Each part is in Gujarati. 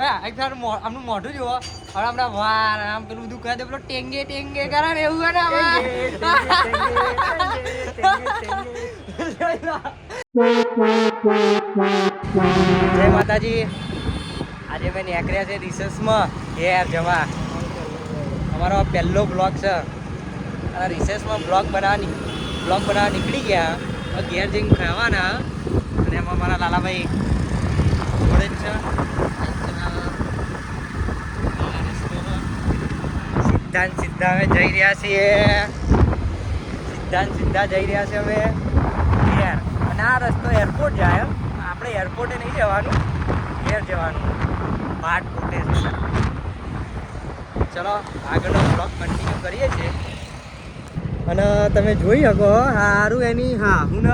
હવે એક તારું આમનું મોઢું જુઓ હવે આપણે વાર આમ પેલું બધું કહે પેલો ટેંગે ટેંગે કરે ને એવું કરે જય માતાજી આજે મેં નીકળ્યા છે રિસર્ચમાં ઘેર જવા અમારો પહેલો બ્લોગ છે અને રિસર્ચમાં બ્લોગ બનાવવા નીકળી ગયા ઘેર જઈને ખાવાના અને એમાં મારા લાલાભાઈ જોડે જ છે સીધા અમે જઈ રહ્યા છીએ સીધા જઈ રહ્યા છીએ અમે ઘેર અને આ રસ્તો એરપોર્ટ જાય આપણે એરપોર્ટે નહીં જવાનું ઘેર જવાનું પાટ ફૂટે છે ચલો આગળનો બ્લોગ કન્ટિન્યુ કરીએ છીએ અને તમે જોઈ શકો સારું એની હું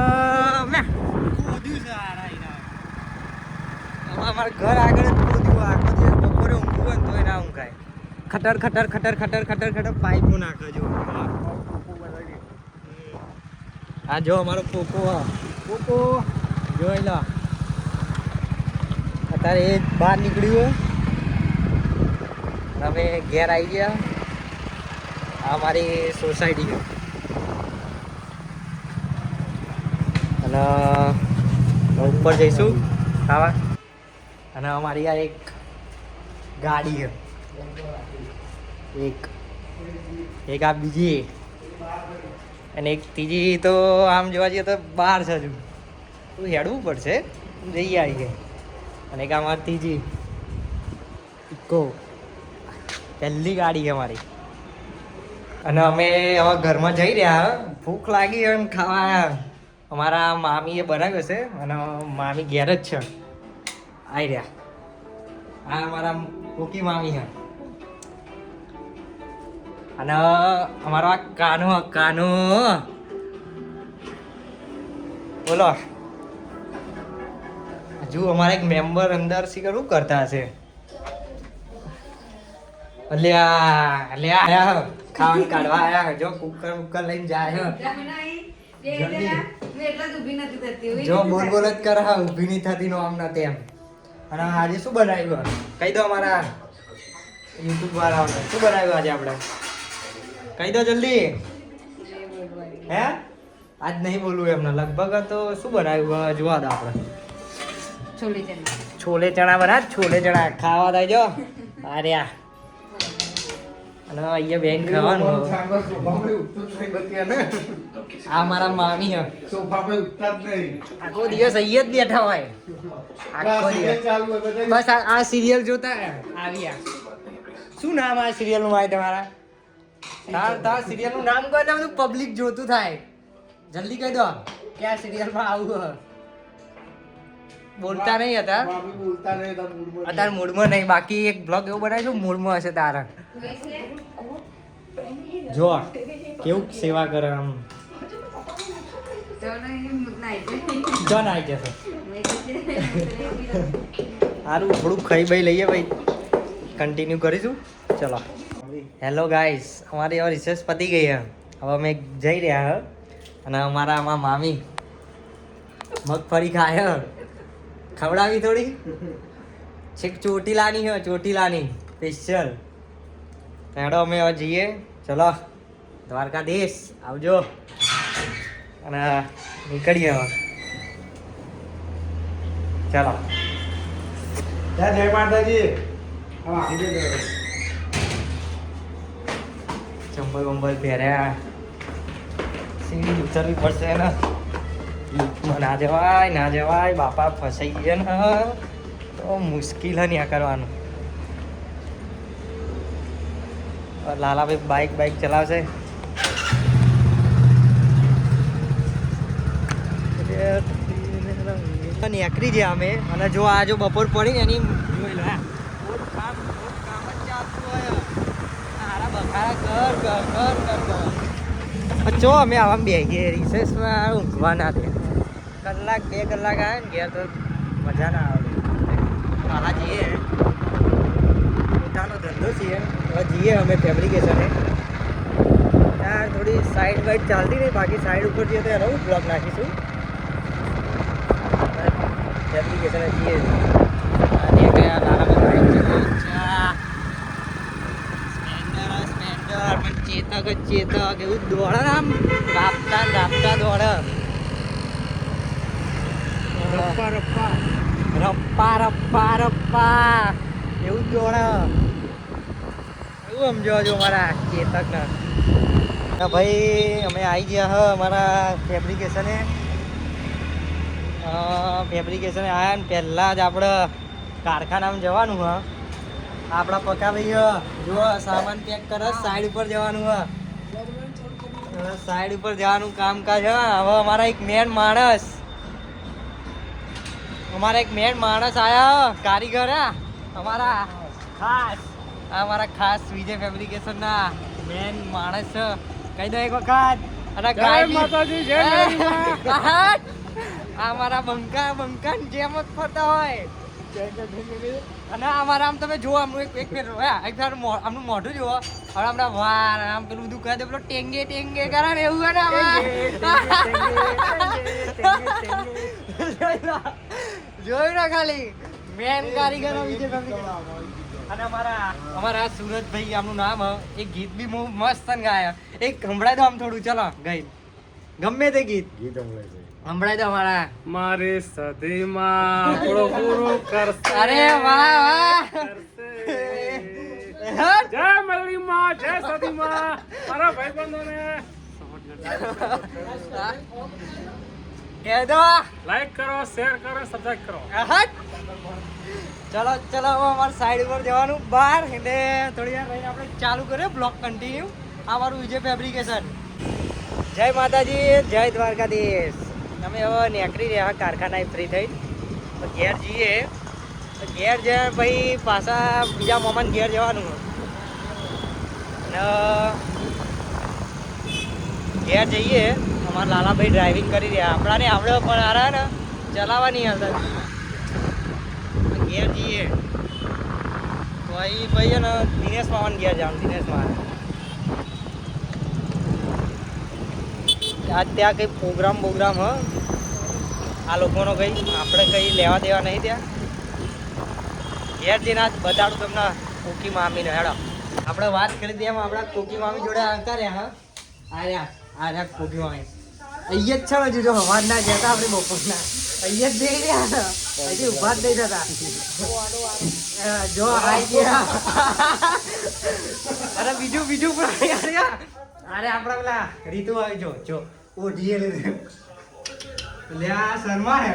કૂદ્યું છે અમારા ઘર આગળ જ કૂદ્યું આખો દિવસ બપોરે ઊંઘવું હોય ને તો ના ઊંઘાય ખટર પાઇપો નાખે જો આ જો અમારો પોકો જોઈ લો અત્યારે એ બહાર નીકળ્યું અમે ઘેર આવી ગયા આ મારી સોસાયટી અને ઉપર જઈશું ખાવા અને અમારી આ એક ગાડી છે એક આ બીજી અને એક ત્રીજી તો આમ જોવા જઈએ તો બહાર છે હજુ તો હેડવું પડશે જઈ આવીએ અને એક અમારી ત્રીજી ઇકો પહેલી ગાડી છે અમારી અને અમે હવે ઘરમાં જઈ રહ્યા ભૂખ લાગી એમ ખાવા અમારા મામીએ બનાવ્યો છે અને મામી ઘેર જ છે આવી રહ્યા આ અમારા કોકી મામી છે અને અમારો આ કાનો બોલો હજુ અમારા એક મેમ્બર અંદર શી કરવું કરતા હશે આયા ખાવાનું કાઢવા આયા જો કુકર લઈને જાય જો બોલ જ કર ઊભી નહીં થતી નો આમ ના તેમ અને આજે શું બનાવ્યું કહી દો અમારા યુટ્યુબ વાળાઓને શું બનાવ્યું આજે આપણે કહી દો જલ્દી હે આજ નહીં બોલવું એમને લગભગ તો શું બનાવ્યું જોવા દો આપણે છોલે ચણા બનાવ ખાવા થાય જો અરે અને અહીંયા બેન ખાવાનું આ મારા મામી હે આખો દિવસ અહીંયા જ બેઠા હોય આખો દિવસ બસ આ સિરિયલ જોતા આવ્યા શું નામ આ સિરિયલ નું હોય તમારા તાર સિરિયલ નું નામ કહો ને પબ્લિક જોતું થાય જલ્દી કહી દો કે આ સિરિયલ માં આવું બોલતા નહીં હતા અત્યારે મૂડમાં નહીં બાકી એક બ્લોગ એવું બનાવીશું મૂડમાં હશે તારા જો કેવું સેવા કરે આમ જન આવી જશે સારું થોડુંક ખાઈ ભાઈ લઈએ ભાઈ કન્ટિન્યુ કરીશું ચલો હેલો ગાઈસ અમારી હવે રિસર્ચ પતી ગઈ છે હવે અમે જઈ રહ્યા અને અમારા આમાં મામી મગફળી ખાય ખવડાવી થોડી છેક ચોટીલાની સ્પેશિયલ હેડો અમે હવે જઈએ ચલો દ્વારકાધીશ આવજો અને નીકળીએ હવે ચાલો જય માતાજી ચંબલ પહેર્યા સીડી ઉતરવી પડશે ને ના જવાય બાપા ફસાઈ ગયા ને તો મુશ્કેલ નહીં આ કરવાનું લાલાભાઈ બાઇક ચલાવશે નીકળી ગયા અમે અને જો આ જો બપોર પડી ને એની જોઈ લો કામ જ ચાલતું હોય હારા બખારા કર જો અમે આવા બે ગયા રિસેસમાં ઊંઘવા ના દે કલાક 2 કલાક આવે ને ઘેર તો મજા ના આવે આવા જઈએ પોતાનો ધંધો છીએ હવે જઈએ અમે ફેબ્રિકેશને યાર થોડી સાઈડ વાઈડ ચાલતી નહીં બાકી સાઈડ ઉપર જઈએ તો એનો બ્લોક નાખીશું ફેબ્રિકેશને જઈએ અને કયા નાના ચેતક એવું દોડે ને આમ રાપતા દોડે. રપ્પા એવું જ દોડે. એવું સમજો છો મારા ચેતક ને. ભાઈ અમે આવી ગયા હ અમારા ફેબ્રિકેશને આવ્યા ને પહેલાં જ આપણે કારખાનામાં જવાનું હ. આપણા પકા ભાઈ જો સામાન પેક કરે સાઈડ ઉપર જવાનું હ. સાઈડ ઉપર જવાનું કામકાજ હ. હવે અમારા એક મેન માણસ આયા કારીગર અમારા ખાસ વિજય ફેબ્રિકેશન ના મેન માણસ કહી દો એક વખત. અને અમારા બંકા જેમ જ ફરતા હોય. અને અમારા આમ તમે જુઓ આમનું એક આમનું મોઢું જુઓ. હવે હમણાં વાર આમ પેલું બધું કહે પેલો ટેંગે કરે ને એવું ને જોયું ને ખાલી મેન કારીગર વિજય ફેબ્રિકેશન. અને અમારા સુરતભાઈ આમનું નામ એ ગીત બી બહુ મસ્ત ગાય. એક સંભળાય દો આમ થોડું ચલો ગઈ ગમે તે ગીત સંભળાય દો અમારા. મારે સદીમાં પૂરો કરશે. અરે વાહ જય મરલીમાં જય સદીમાં મારા ભાઈબંધોને કહે દો લાઈક કરો શેર કરો સબસ્ક્રાઇબ કરો. ચલો હવે અમારે સાઈડ ઉપર જવાનું બહાર એટલે થોડી વાર રહીને આપણે ચાલુ કરીએ બ્લોગ કન્ટિન્યુ. આ મારું વિજય ફેબ્રિકેશન. જય માતાજી જય દ્વારકાધીશ. અમે હવે નીકળી રહ્યા કારખાના ફ્રી થઈ ઘેર જઈએ. ઘેર જાય પછી પાછા બીજા મોમાન ઘેર જવાનું. અને ઘેર જઈએ અમારા લાલાભાઈ ડ્રાઇવિંગ કરી રહ્યા. આપણાને આવડે પણ આરા ને ચલાવવા નહીં આવતા. ઘેર જઈએ તો અહીં ભાઈ છે ને દિનેશ મામાને ઘેર જવાનું. દિનેશ મામા આજ ત્યાં કંઈ પ્રોગ્રામ હ આ લોકોનો કંઈ આપણે કંઈ લેવા દેવા નહીં ત્યાં. ઘેર જઈને આજ બતાડું તમને કોકી મામીને. હેડો આપણે વાત કરી દઈએ એમ આપણા કોકી મામી જોડે આવતા રહ્યા. આર્યા કોકી મામી અહીંયા જ છે ને. જો હવાર ના જતા આપણે બપોરના અહીંયા જ જઈ રહ્યા. હજી ઉભા જ નહીં થતા. જો આવી ગયા. અરે બીજું પણ અરે આપણા પેલા રીતુ આવી જો ઓઢીએ લીધું લે આ શર્મા હે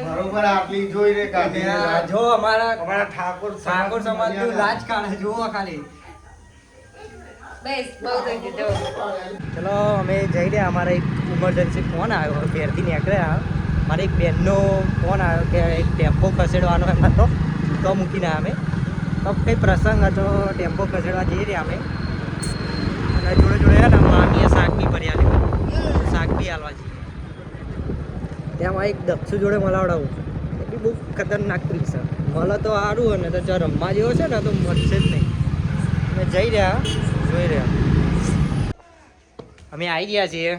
બરોબર આટલી જોઈને કાઢી જો અમારા ઠાકોર સમાજનું રાજકારણ જુઓ ખાલી. ચલો અમે જઈ રહ્યા. અમારે એક ઇમરજન્સી ફોન આવ્યો ઘેરથી નીકળ્યા. મારી એક બેનનો ફોન આવ્યો કે એક ટેમ્પો ખસેડવાનો એમ હતો તો મૂકીને અમે તો કંઈ પ્રસંગ હતો ટેમ્પો ખસેડવા જઈ રહ્યા અમે. અને જોડે ને મામીએ શાક બી ભરી આપ્યું. શાક બી હાલવા જઈએ ત્યાં એક દક્ષુ જોડે મલાવડાવું. એ બી બહુ ખતરનાક ટ્રીક છે. મળે તો સારું ને તો જો રમવા જેવો છે ને તો મળશે જ નહીં. અમે જઈ રહ્યા જોઈ રહ્યા. અમે આવી ગયા છીએ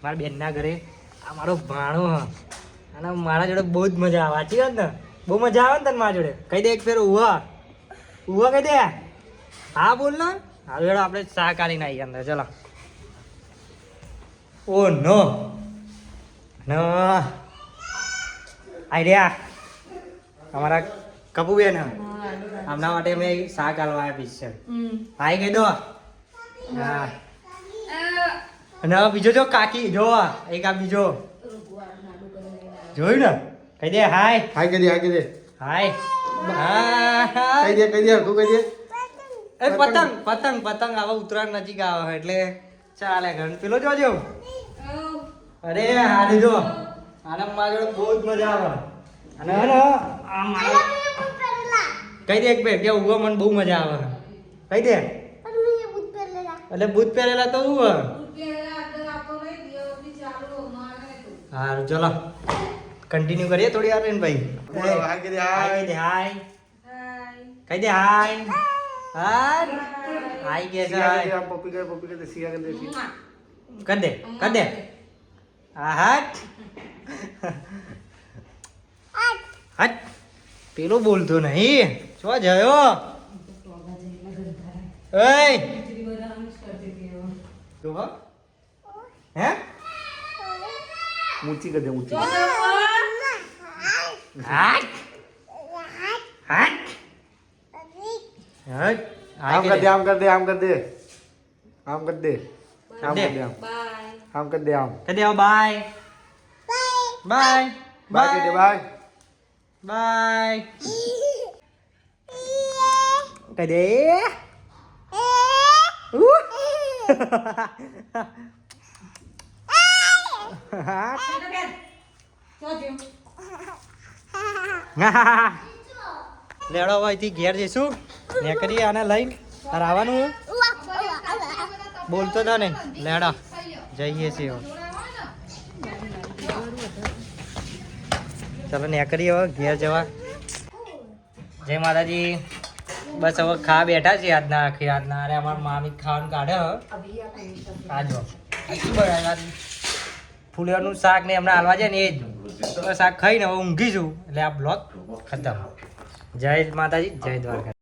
મારા બેનના ઘરે. આ મારો ભાણો હ અને મારા જોડે બહુ જ મજા આવે. સાચી વાત ને બહુ મજા આવે ને તને મારા જોડે. કહી દે એક ફેર ઉવા કહી દે. હા બોલ ને. હા જોડે આપણે શાક આલીને આવી અંદર. ચલો ઓ નો આઈડિયા અમારા કપુબેન આમના માટે અમે શાક આલવા આપીશ છે. હાય કહી દો. હા અને બીજો જો કાકી જો એક આ બીજો જોયું ને. કહી દે હાય કહી દે હાય. કહી દે તું કહી દે. એ પતંગ આવા ઉત્તરાયણ નજીક આવે એટલે ચાલે. ઘર પેલો જોજો. અરે હાડે જો આને મારા જોડે બહુ જ મજા આવે. અને કહી દે એક બે કે ઉભો મને બહુ મજા આવે. કહી દે એટલે બૂટ પહેરેલા તો હું સારું ચલો કન્ટિન્યુ કરીએ થોડી વાર ને ભાઈ. કહી દે હાય કહી દે હાય હાય કે કર દે હટ પેલો બોલતો નહીં. શું જયો તો હે ઊંચી કરી દે ઊંચી હાટ હાટ હાટ આમ કર દે આમ કર દે આમ કર દે આમ કર દે આમ દે. કર દે આમ આમ કર દે આમ કહી દે બાય બાય બાય કર દે બાય બાય કહી દે લેડો ભાઈથી ઘેર જઈશું ને કરી આને લઈને તારે આવવાનું બોલતો હતા ને લેડા જઈએ છીએ હવે. ચલો ને કરી હવે ઘેર જવા. જય માતાજી. બસ હવે ખા બેઠા છીએ આજના આખી રાતના. અરે અમારા મામી ખાવાનું કાઢે હવે. આ જો શું બનાવ્યું આજ? ફુલેવાનું શાક ને એમને હાલવા જાય ને એ જ શાક ખાઈને હવે ઊંઘી છું એટલે આ બ્લોગ ખતમ. જય માતાજી, જય દ્વારકા.